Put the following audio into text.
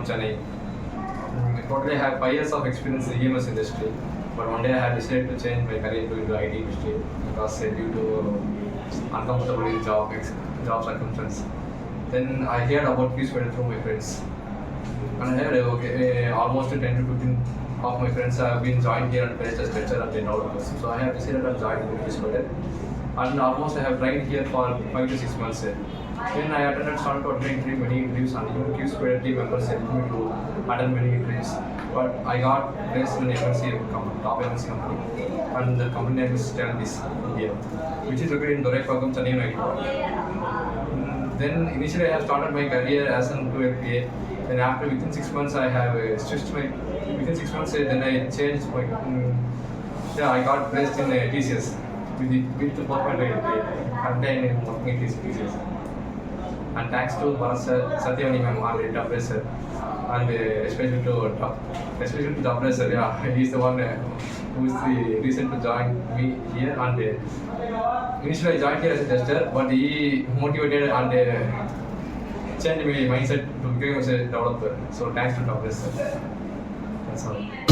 from Chennai. Totally I have 5 years of experience in the EMS industry, but one day I had decided to change my career into IT industry because due to uncomfortable with job circumstances. Then I heard about QSpiders from my friends, and I heard almost 10 to 15 of my friends have been joined here and placed as tester and developers. So I have decided to join the QSpiders, and almost I have tried here for 5 to 6 months. Then I started to attend many interviews, and even QSpiders team members helped me to attend many interviews. But I got placed in an MNC company, top MNC company, and the company name is Stellantis India, which is located in Doraipagam, Chennai Vadapalani. Then initially I have started my career as an 2LPA. Then after within 6 months I have switched my within 6 months then I changed my I got placed in TCS with the 4.5 LPA. And then I'm working in TCS. And thanks to Satyavani ma'am and the professor, and especially to the professor, he is the one who is the reason to join me here. And initially I joined here as a tester, but he motivated and changed my mindset to become a developer. So thanks to the professor. That's all.